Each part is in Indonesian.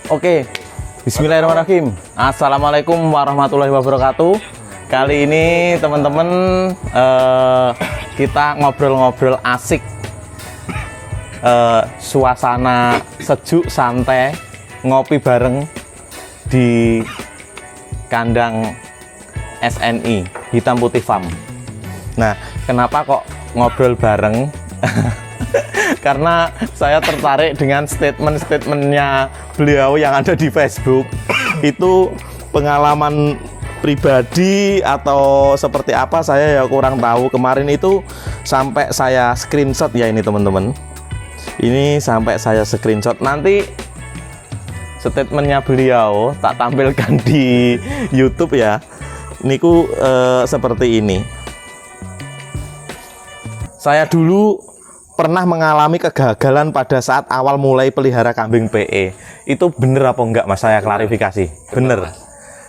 Oke, bismillahirrahmanirrahim. Assalamualaikum warahmatullahi wabarakatuh. Kali ini teman-teman kita ngobrol-ngobrol asik, suasana sejuk santai, ngopi bareng di kandang SNI Hitam Putih Farm. Nah, kenapa kok ngobrol bareng? Karena saya tertarik dengan statement-statementnya beliau yang ada di Facebook. Itu pengalaman pribadi atau seperti apa saya ya kurang tahu. Kemarin itu sampai saya screenshot ya ini teman-teman. Ini sampai saya screenshot. Nanti statementnya beliau tak tampilkan di YouTube ya. Niku seperti ini. Saya dulu pernah mengalami kegagalan pada saat awal mulai pelihara kambing PE. Itu bener apa enggak Mas? Saya klarifikasi. Bener. Mas.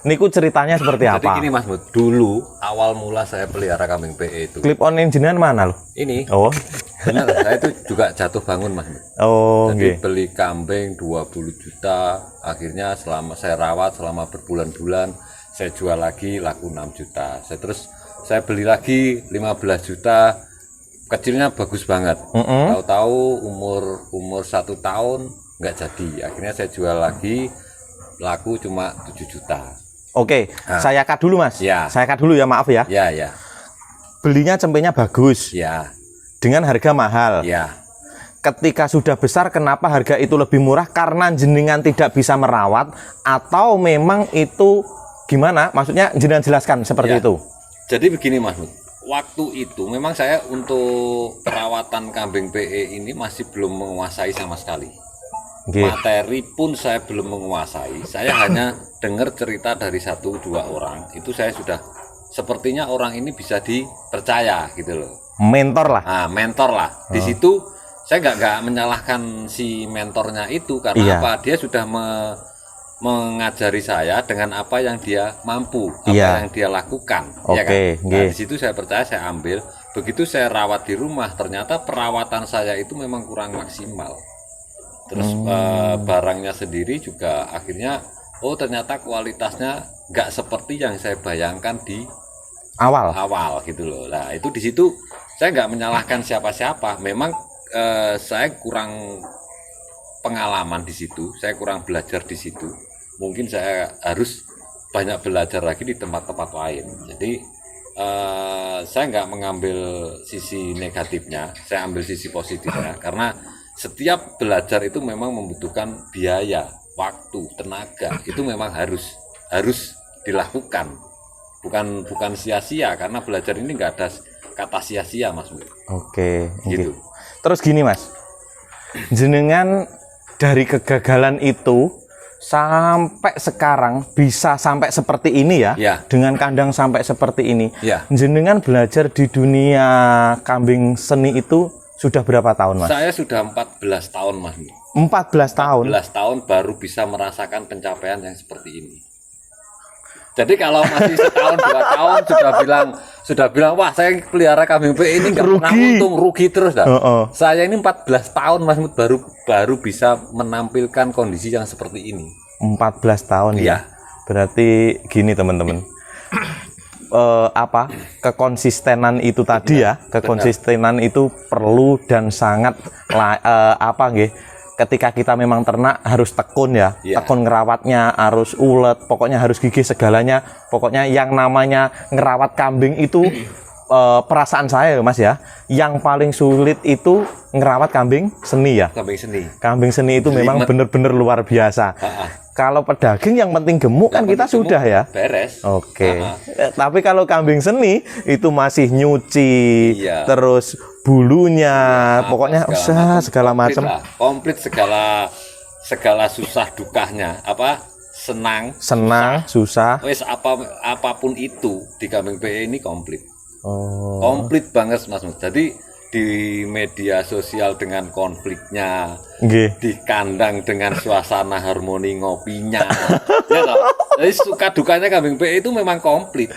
Niku ceritanya seperti apa? Jadi gini Mas, dulu awal mula saya pelihara kambing PE itu. Clip on jenengan mana loh? Ini. Oh. Benar, saya itu juga jatuh bangun Mas. Oh, jadi beli kambing 20 juta, akhirnya selama saya rawat selama berbulan-bulan, saya jual lagi laku 6 juta. Saya beli lagi 15 juta. Kecilnya bagus banget. Tahu-tahu umur 1 tahun nggak jadi. Akhirnya saya jual lagi, laku cuma 7 juta. Oke, saya cut dulu Mas. Ya. Saya cut dulu ya, maaf ya. Ya. Belinya cempenya bagus. Ya. Dengan harga mahal. Ya. Ketika sudah besar, kenapa harga itu lebih murah? Karena jenengan tidak bisa merawat atau memang itu gimana? Maksudnya jenengan jelaskan seperti itu. Jadi begini Mas. Waktu itu memang saya untuk perawatan kambing PE ini masih belum menguasai sama sekali. Materi pun saya belum menguasai. Saya hanya dengar cerita dari 1-2 orang. Itu saya sudah sepertinya orang ini bisa dipercaya gitu loh. Mentor lah. Nah, mentor lah. Di situ saya nggak menyalahkan si mentornya itu karena apa? Dia sudah mengajari saya dengan apa yang dia mampu, apa yang dia lakukan. Ya kan? Nah, di situ saya percaya, saya ambil. Begitu saya rawat di rumah, ternyata perawatan saya itu memang kurang maksimal. Terus barangnya sendiri juga akhirnya, ternyata kualitasnya nggak seperti yang saya bayangkan di awal gitu loh. Nah itu di situ saya nggak menyalahkan siapa-siapa. Memang saya kurang pengalaman di situ, saya kurang belajar di situ. Mungkin saya harus banyak belajar lagi di tempat-tempat lain. Jadi saya nggak mengambil sisi negatifnya, saya ambil sisi positifnya. Karena setiap belajar itu memang membutuhkan biaya, waktu, tenaga. Itu memang harus dilakukan. Bukan sia-sia, karena belajar ini nggak ada kata sia-sia Mas. Oke. Gitu. Terus gini Mas, jenengan dari kegagalan itu sampai sekarang bisa sampai seperti ini ya, dengan kandang sampai seperti ini. Jenengan belajar di dunia kambing seni itu sudah berapa tahun Mas? Saya sudah 14 tahun Mas. 14 tahun? 14 tahun baru bisa merasakan pencapaian yang seperti ini. Jadi kalau masih setahun 2 tahun sudah bilang wah saya pelihara kambing PE ini nggak pernah untung, rugi terus dah. Saya ini 14 tahun Mas baru bisa menampilkan kondisi yang seperti ini. 14 tahun ya. Berarti gini teman-teman. Kekonsistenan itu tadi ya, kekonsistenan itu perlu dan sangat ketika kita memang ternak harus tekun ya, tekun ngerawatnya harus ulet, pokoknya harus gigih segalanya. Pokoknya yang namanya ngerawat kambing itu perasaan saya Mas ya, yang paling sulit itu ngerawat kambing seni ya. Kambing seni itu memang benar-benar luar biasa. Kalau pedaging yang penting gemuk kan kita sudah ya. Beres. Oke. Tapi kalau kambing seni itu masih nyuci, terus bulunya, pokoknya segala macam. Komplit segala susah dukanya. Senang, susah. Apapun itu di kambing PE ini komplit. Komplit banget Mas. Jadi di media sosial dengan konfliknya, di kandang dengan suasana harmoni ngopinya, ya toh? Jadi suka dukanya kambing PE itu memang komplit.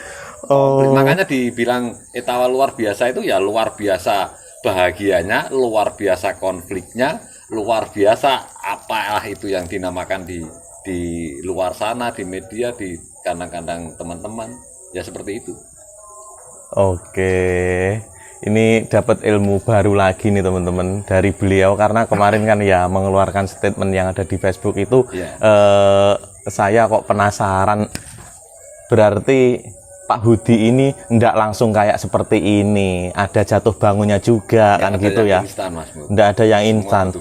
Makanya dibilang etawa luar biasa itu ya luar biasa bahagianya, luar biasa konfliknya, luar biasa apalah itu yang dinamakan di di luar sana, di media, di kandang-kandang teman-teman, ya seperti itu. Oke, ini dapat ilmu baru lagi nih teman-teman dari beliau, karena kemarin kan ya mengeluarkan statement yang ada di Facebook itu, saya kok penasaran, berarti Pak Budi ini ndak langsung kayak seperti ini, ada jatuh bangunnya juga, kan gitu ya. Ndak ada yang instan.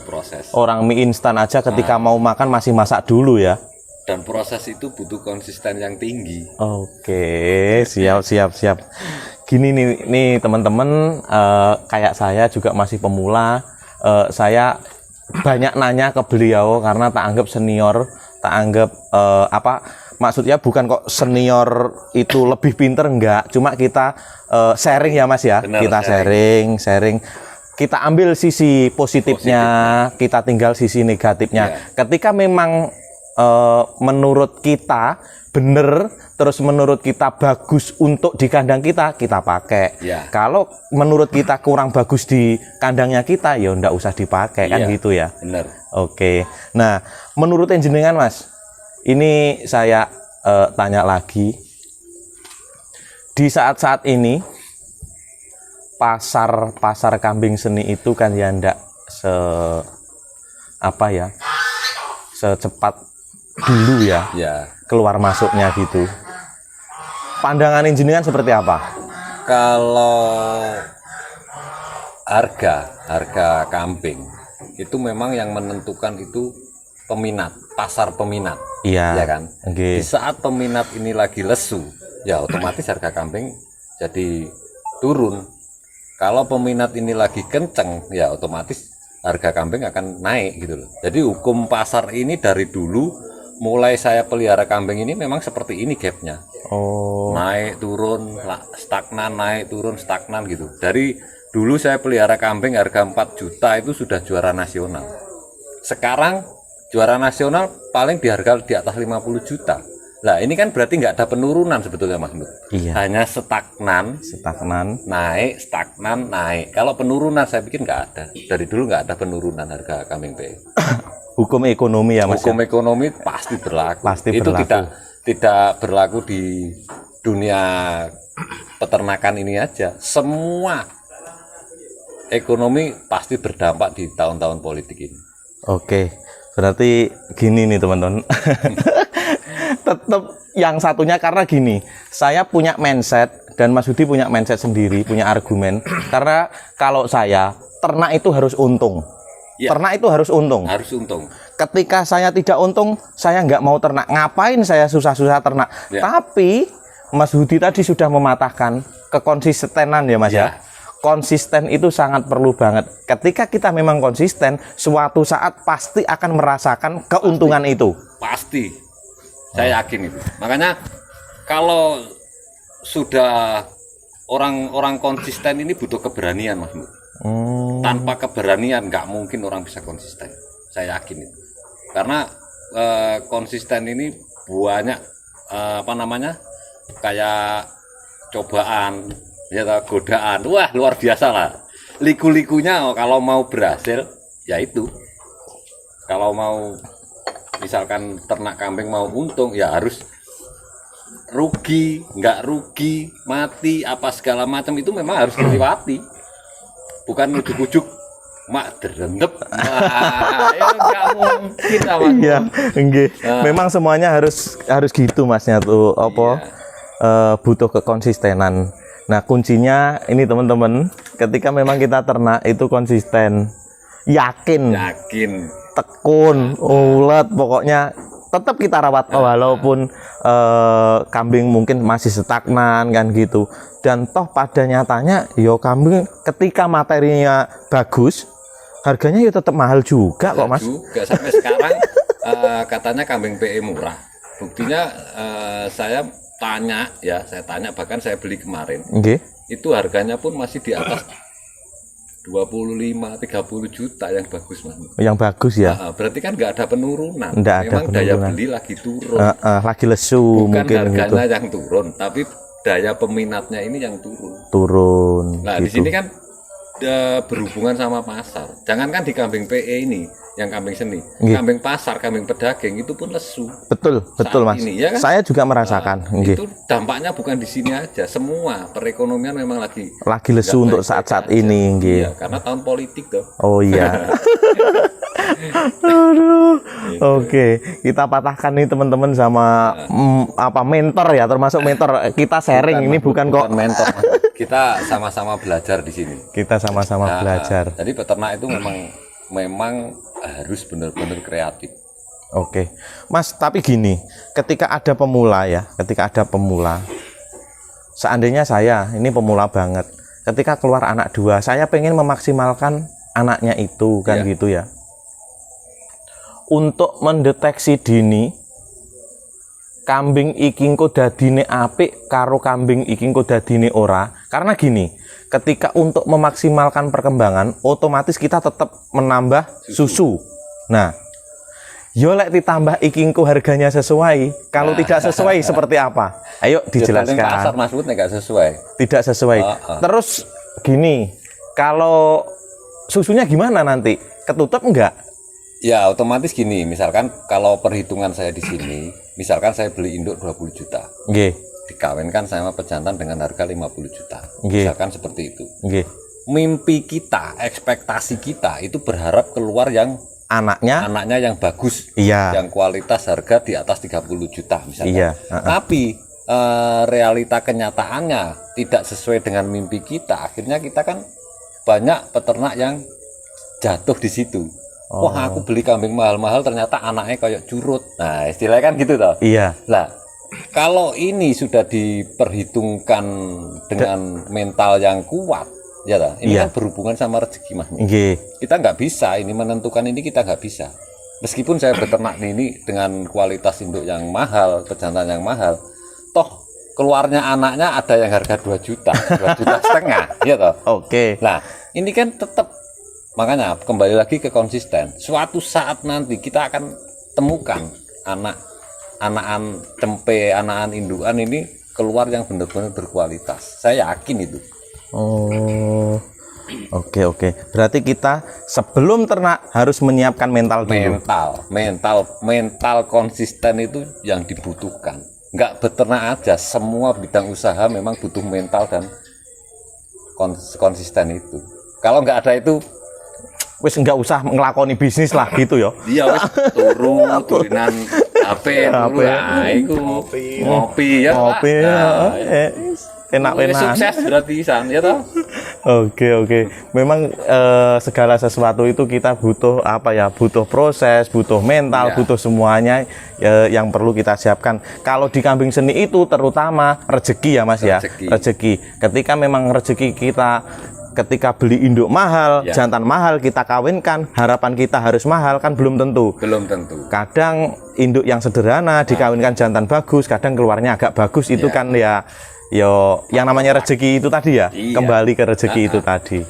Orang mie instan aja ketika mau makan masih masak dulu ya. Dan proses itu butuh konsisten yang tinggi. Oke, siap. Gini nih teman-teman, kayak saya juga masih pemula, saya banyak nanya ke beliau karena tak anggap senior, tak anggap maksudnya bukan kok senior itu lebih pinter, enggak, cuma kita sharing ya Mas ya. Benar, kita sharing, kita ambil sisi positifnya, kita tinggal sisi negatifnya. Ketika memang menurut kita bener, terus menurut kita bagus untuk di kandang kita pakai. Kalau menurut kita kurang bagus di kandangnya kita, ya ndak usah dipakai, kan gitu ya. Bener. Oke. Nah, menurut jenengan Mas, ini saya tanya lagi, di saat-saat ini pasar kambing seni itu kan ya ndak secepat dulu ya, keluar masuknya gitu. Pandangan jenengan seperti apa? Kalau harga kambing itu memang yang menentukan itu peminat, pasar peminat. Iya, ya kan? Di saat peminat ini lagi lesu, ya otomatis harga kambing jadi turun. Kalau peminat ini lagi kenceng, ya otomatis harga kambing akan naik gitu loh. Jadi hukum pasar ini dari dulu, mulai saya pelihara kambing ini memang seperti ini gapnya. Naik turun, stagnan, naik turun, stagnan gitu. Dari dulu saya pelihara kambing harga 4 juta itu sudah juara nasional. Sekarang juara nasional paling di harga di atas 50 juta. Nah ini kan berarti nggak ada penurunan sebetulnya Mas Mut. Iya. Hanya stagnan, naik, stagnan, naik. Kalau penurunan saya pikir nggak ada. Dari dulu nggak ada penurunan harga kambing PE. Hukum ekonomi ya Mas. Hukum ekonomi pasti berlaku. Itu tidak berlaku di dunia peternakan ini aja. Semua ekonomi pasti berdampak di tahun-tahun politik ini. Oke. Berarti gini nih teman-teman. Tetap yang satunya karena gini, saya punya mindset dan Mas Budi punya mindset sendiri, punya argumen. Karena kalau saya, ternak itu harus untung. Ternak itu harus untung. Harus untung. Ketika saya tidak untung, saya nggak mau ternak. Ngapain saya susah-susah ternak? Tapi Mas Budi tadi sudah mematahkan kekonsistenan ya Mas ya. Konsisten itu sangat perlu banget. Ketika kita memang konsisten, suatu saat pasti akan merasakan keuntungan itu. Pasti. Saya yakin itu. Makanya kalau sudah orang konsisten ini butuh keberanian Mas. Tanpa keberanian nggak mungkin orang bisa konsisten. Saya yakin itu. Karena konsisten ini banyak kayak cobaan, ya godaan, wah luar biasa lah. Liku-likunya kalau mau berhasil, ya itu. Kalau mau misalkan ternak kambing mau untung, ya harus rugi, nggak rugi, mati, apa segala macam itu memang harus dilewati. Bukan ujuk-ujuk mak derendep. Ya nggak mungkin apa. Iya, enggak. Memang semuanya harus gitu Masnya tuh, butuh kekonsistenan. Nah kuncinya ini teman-teman, ketika memang kita ternak itu konsisten, yakin, tekun, ulet, pokoknya tetap kita rawat walaupun kambing mungkin masih stagnan kan gitu. Dan toh pada nyatanya yo kambing ketika materinya bagus, harganya ya tetap mahal juga kok Mas. Juga sampai sekarang katanya kambing PE murah. Buktinya saya tanya, bahkan saya beli kemarin. Itu harganya pun masih di atas 25-30 juta yang bagus Mas. Yang bagus ya. Berarti kan nggak ada penurunan. Memang daya beli lagi turun. Lagi lesu. Bukan mungkin harganya gitu. yang turun, tapi daya peminatnya ini yang turun. Nah gitu. Di sini kan berhubungan sama pasar. Jangankan di kambing PE ini, yang kambing seni, kambing pasar, kambing pedagang itu pun lesu. Betul Mas. Ini, ya kan? Saya juga merasakan. Itu dampaknya bukan di sini aja, semua perekonomian memang lagi lesu untuk saat-saat ini. Iya, karena tahun politik tuh. Oh iya. Aduh. Oke, kita patahkan nih teman-teman sama mentor ya, termasuk mentor kita sharing. Ini bukan kok mentor. Kita sama-sama belajar di sini. Kita sama-sama belajar. Jadi peternak itu memang harus benar-benar kreatif. Oke, Mas. Tapi gini, ketika ada pemula, seandainya saya ini pemula banget, ketika keluar anak 2, saya pengen memaksimalkan anaknya itu kan gitu ya. Untuk mendeteksi dini kambing iki engko dadine apik karo kambing iki engko dadine ora. Karena gini, ketika untuk memaksimalkan perkembangan, otomatis kita tetap menambah susu. Nah, yo lek ditambah iki engko harganya sesuai. Kalau tidak sesuai seperti apa? Ayo dijelaskan. Pasar maksudnya nggak sesuai. Tidak sesuai. Terus gini, kalau susunya gimana nanti? Ketutup enggak? Ya otomatis gini, misalkan kalau perhitungan saya di sini, misalkan saya beli induk 20 juta. Nggih. Dikawinkan sama pejantan dengan harga 50 juta. Nggih. Misalkan seperti itu. Nggih. Mimpi kita, ekspektasi kita itu berharap keluar yang anaknya yang bagus. Iya. Yang kualitas harga di atas 30 juta misalnya. Iya. Tapi realita kenyataannya tidak sesuai dengan mimpi kita. Akhirnya kita kan banyak peternak yang jatuh di situ. Wah, aku beli kambing mahal-mahal ternyata anaknya kayak curut. Nah, istilahnya kan gitu toh. Iya. Lah, kalau ini sudah diperhitungkan dengan mental yang kuat, ya toh. Ini kan berhubungan sama rezeki, Mas. Kita nggak bisa ini menentukan ini, kita nggak bisa. Meskipun saya beternak ini dengan kualitas induk yang mahal, pejantan yang mahal, toh keluarnya anaknya ada yang harga 2 juta, 2,5 juta, ya toh. Oke. Nah, ini kan tetap. Makanya kembali lagi ke konsisten. Suatu saat nanti kita akan temukan anakan tempe, anakan indukan ini keluar yang benar-benar berkualitas. Saya yakin itu. Oh, oke. Berarti kita sebelum ternak harus menyiapkan mental dulu. Mental konsisten itu yang dibutuhkan. Nggak beternak aja, semua bidang usaha memang butuh mental dan konsisten itu. Kalau nggak ada itu, wis nggak usah ngelakoni bisnis lah gitu ya. Iya, wis turunan HP dulu lah, iku ngopi ya. Enak-enak. Sukses berarti San, ya toh. Oke. Memang segala sesuatu itu kita butuh butuh proses, butuh mental, butuh semuanya yang perlu kita siapkan. Kalau di kambing seni itu terutama rezeki ya Mas ya. Rezeki. Ketika memang rezeki kita ketika beli induk mahal, jantan mahal kita kawinkan, harapan kita harus mahal kan belum tentu. Kadang induk yang sederhana dikawinkan jantan bagus, kadang keluarnya agak bagus itu kan ya yang namanya rezeki itu tadi ya. Kembali ke rezeki itu tadi.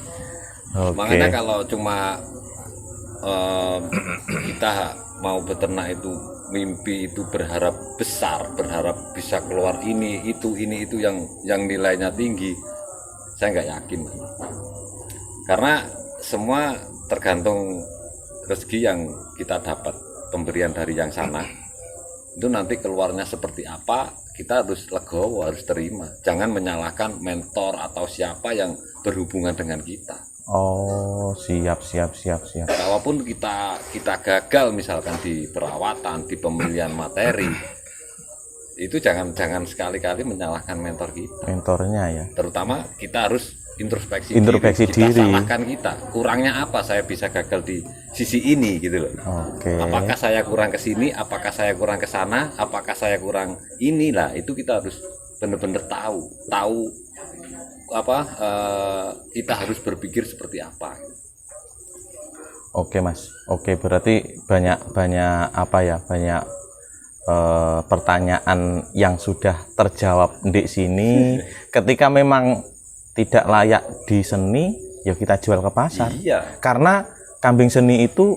Makanya kalau cuma kita mau beternak itu mimpi itu berharap besar, berharap bisa keluar ini itu yang nilainya tinggi. Saya nggak yakin, karena semua tergantung rezeki yang kita dapat, pemberian dari yang sana. Itu nanti keluarnya seperti apa, kita harus legowo, harus terima. Jangan menyalahkan mentor atau siapa yang berhubungan dengan kita. Oh, siap. Kalaupun kita gagal misalkan di perawatan, di pemilihan materi, itu jangan sekali-kali menyalahkan mentor kita. Mentornya ya. Terutama kita harus introspeksi diri. Kita salahkan kita. Kurangnya apa saya bisa gagal di sisi ini gitu loh. Oke. Apakah saya kurang ke sini? Apakah saya kurang ke sana? Apakah saya kurang inilah? Itu kita harus benar-benar tahu kita harus berpikir seperti apa. Oke Mas. Oke, berarti banyak pertanyaan yang sudah terjawab di sini. Ketika memang tidak layak di seni, ya kita jual ke pasar. Iya. Karena kambing seni itu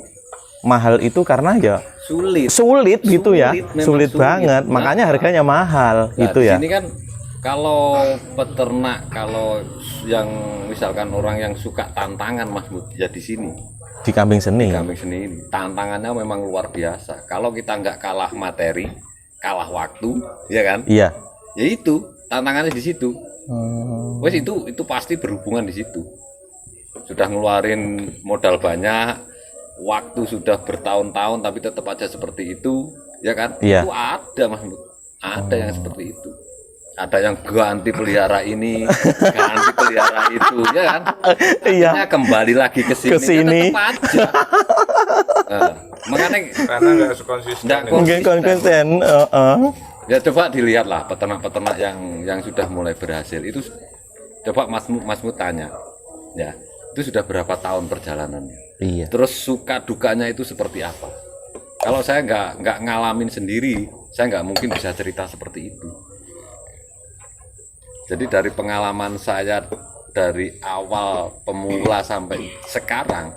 mahal itu karena ya sulit gitu ya, sulit banget. Makanya harganya mahal gitu ya. Di sini kan Kalau peternak, kalau yang misalkan orang yang suka tantangan Mas Mut, ya di sini. Di kambing seni. Di kambing seni ini tantangannya memang luar biasa. Kalau kita nggak kalah materi, kalah waktu, ya kan? Iya. Ya itu tantangannya di situ. Wes itu pasti berhubungan di situ. Sudah ngeluarin modal banyak, waktu sudah bertahun-tahun tapi tetap aja seperti itu, ya kan? Iya. Itu ada Mas Mut. Ada yang seperti itu. Ada yang ganti pelihara ini, ganti pelihara itu, ya kan? Akhirnya kembali lagi ke sini. Tetap aja. Makanya karena nggak konsisten. Mungkin konsisten. Ya coba dilihatlah peternak-peternak yang sudah mulai berhasil itu. Coba Masmu tanya, ya itu sudah berapa tahun perjalanannya? Iya. Terus suka dukanya itu seperti apa? Kalau saya nggak ngalamin sendiri, saya nggak mungkin bisa cerita seperti itu. Jadi dari pengalaman saya dari awal pemula sampai sekarang,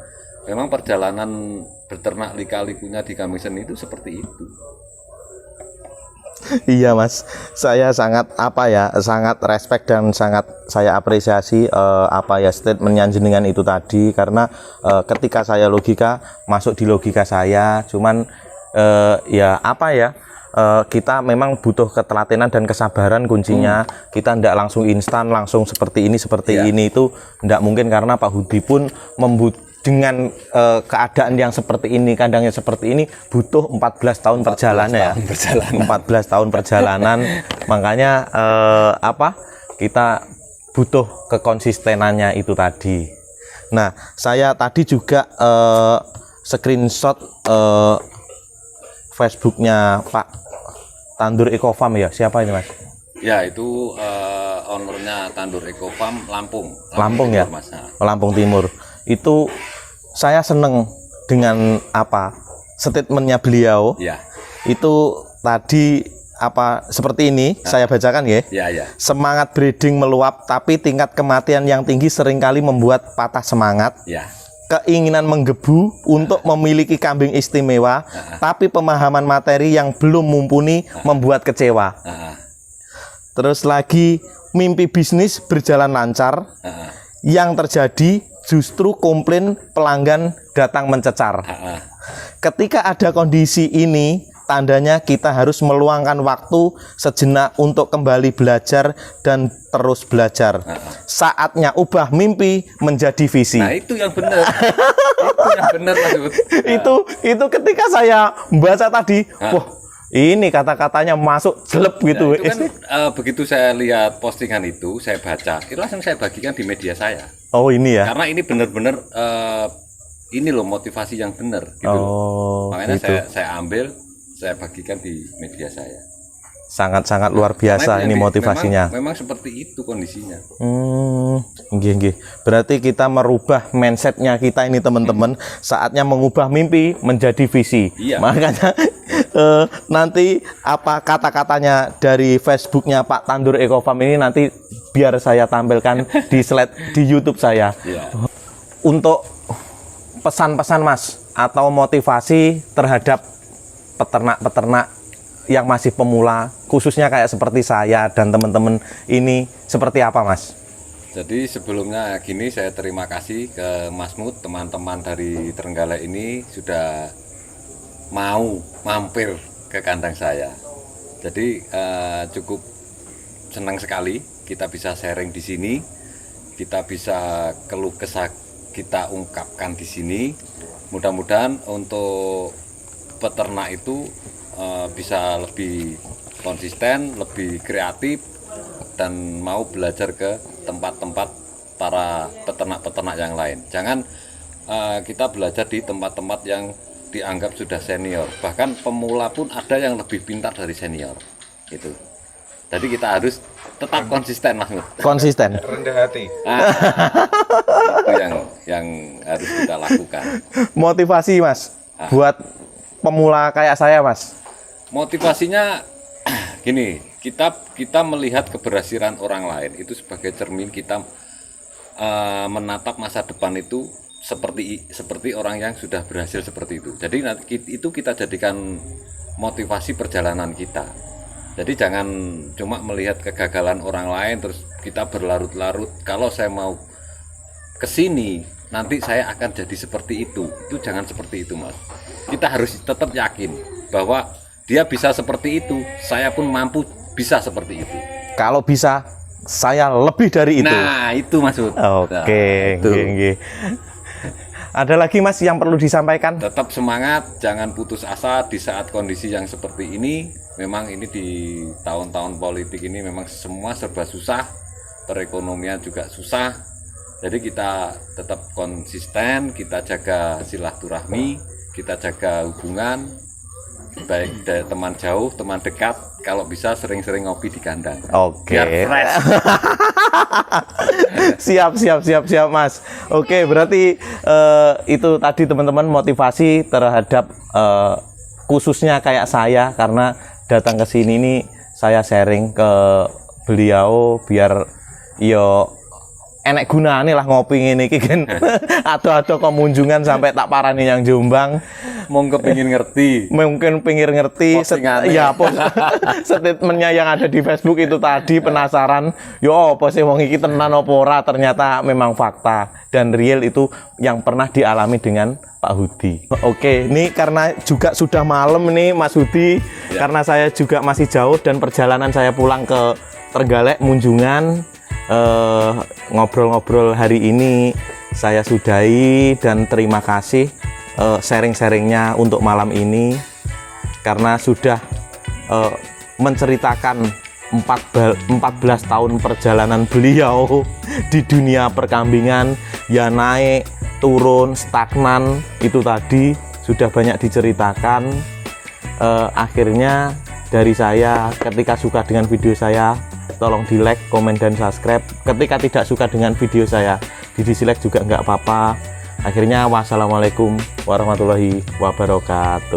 memang perjalanan beternak lika-likunya di kambing seni itu seperti itu. Iya Mas, saya sangat sangat respect dan sangat saya apresiasi statement jenengan itu tadi, karena ketika saya logika masuk di logika saya, cuman kita memang butuh ketelatenan dan kesabaran kuncinya. Kita tidak langsung instan, langsung seperti ini itu tidak mungkin, karena Pak Hudi pun dengan keadaan yang seperti ini, kandangnya seperti ini, butuh 14 tahun perjalanan. 14 tahun perjalanan. Makanya kita butuh kekonsistenannya itu tadi. Nah, saya tadi juga screenshot Facebooknya Pak Tandur Eco Farm, ya. Siapa ini Mas? Ya, itu ownernya Tandur Eco Farm Lampung Timur, ya, Mas. Lampung Timur. Itu saya seneng dengan statementnya beliau. Ya. Itu tadi seperti ini, saya bacakan ya. Ya. Semangat breeding meluap, tapi tingkat kematian yang tinggi seringkali membuat patah semangat. Ya. Keinginan menggebu untuk memiliki kambing istimewa, tapi pemahaman materi yang belum mumpuni membuat kecewa. Terus lagi, mimpi bisnis berjalan lancar, yang terjadi justru komplain pelanggan datang mencecar. Ketika ada kondisi ini, tandanya kita harus meluangkan waktu sejenak untuk kembali belajar dan terus belajar. Saatnya ubah mimpi menjadi visi. Nah, itu yang benar. Itu yang benar Mas. Itu ketika saya membaca tadi, wah, ini kata-katanya masuk jelek gitu. Nah, itu kan begitu saya lihat postingan itu, saya baca, itu langsung saya bagikan di media saya. Oh, ini ya. Karena ini benar-benar ini loh motivasi yang benar gitu. Makanya gitu. saya ambil, saya bagikan di media saya. Sangat-sangat luar biasa ini motivasinya. Memang seperti itu kondisinya. Nggih. Berarti kita merubah mindsetnya kita ini teman-teman. Saatnya mengubah mimpi menjadi visi. Iya. Makanya nanti apa kata-katanya dari Facebooknya Pak Tandur Eco Farm ini nanti biar saya tampilkan di slide di YouTube saya. Iya. Untuk pesan-pesan Mas atau motivasi terhadap peternak-peternak yang masih pemula, khususnya kayak seperti saya dan teman-teman ini, seperti apa Mas? Jadi sebelumnya gini, saya terima kasih ke Mas Mut, teman-teman dari Trenggalek ini sudah mau mampir ke kandang saya. Jadi cukup senang sekali kita bisa sharing di sini, kita bisa keluh kesah kita ungkapkan di sini. Mudah-mudahan untuk peternak itu bisa lebih konsisten, lebih kreatif, dan mau belajar ke tempat-tempat para peternak-peternak yang lain. Jangan kita belajar di tempat-tempat yang dianggap sudah senior. Bahkan pemula pun ada yang lebih pintar dari senior. Gitu. Jadi kita harus tetap konsisten, Mas. Konsisten. Rendah hati. Itu yang harus kita lakukan. Motivasi Mas, buat pemula kayak saya Mas. Motivasinya gini, kita melihat keberhasilan orang lain itu sebagai cermin kita menatap masa depan itu seperti orang yang sudah berhasil seperti itu. Jadi itu kita jadikan motivasi perjalanan kita. Jadi jangan cuma melihat kegagalan orang lain terus kita berlarut-larut. Kalau saya mau ke sini, nanti saya akan jadi seperti itu. Itu jangan seperti itu, Mas. Kita harus tetap yakin bahwa dia bisa seperti itu, saya pun mampu bisa seperti itu. Kalau bisa, saya lebih dari itu. Nah, itu maksud. Oke, nah, ada lagi Mas yang perlu disampaikan? Tetap semangat, jangan putus asa di saat kondisi yang seperti ini. Memang ini di tahun-tahun politik ini memang semua serba susah, perekonomian juga susah. Jadi kita tetap konsisten, kita jaga silaturahmi, kita jaga hubungan, baik dari teman jauh, teman dekat. Kalau bisa sering-sering ngopi di kandang. Oke. Biar fresh. Siap Mas. Oke, berarti itu tadi teman-teman motivasi terhadap khususnya kayak saya, karena datang ke sini nih saya sharing ke beliau biar yo enek gunane lah ngopi ngene iki kan. Ado-ado kemunjungan sampai tak parani yang Jombang. Mungkin pengen ngerti. Mungkin pengen ngerti ya statementnya yang ada di Facebook itu tadi, penasaran yo apa sih wong iki tenan apa ora, ternyata memang fakta dan real itu yang pernah dialami dengan Pak Hudi. Oke, ini karena juga sudah malam nih Mas Hudi, karena saya juga masih jauh dan perjalanan saya pulang ke Trenggalek Munjungan, ngobrol-ngobrol hari ini saya sudahi dan terima kasih sharing-sharingnya untuk malam ini, karena sudah menceritakan 14 tahun perjalanan beliau di dunia perkambingan, ya naik turun stagnan itu tadi sudah banyak diceritakan. Akhirnya dari saya, ketika suka dengan video saya tolong di like, komen, dan subscribe. Ketika tidak suka dengan video saya di dislike juga nggak apa-apa. Akhirnya wassalamualaikum warahmatullahi wabarakatuh.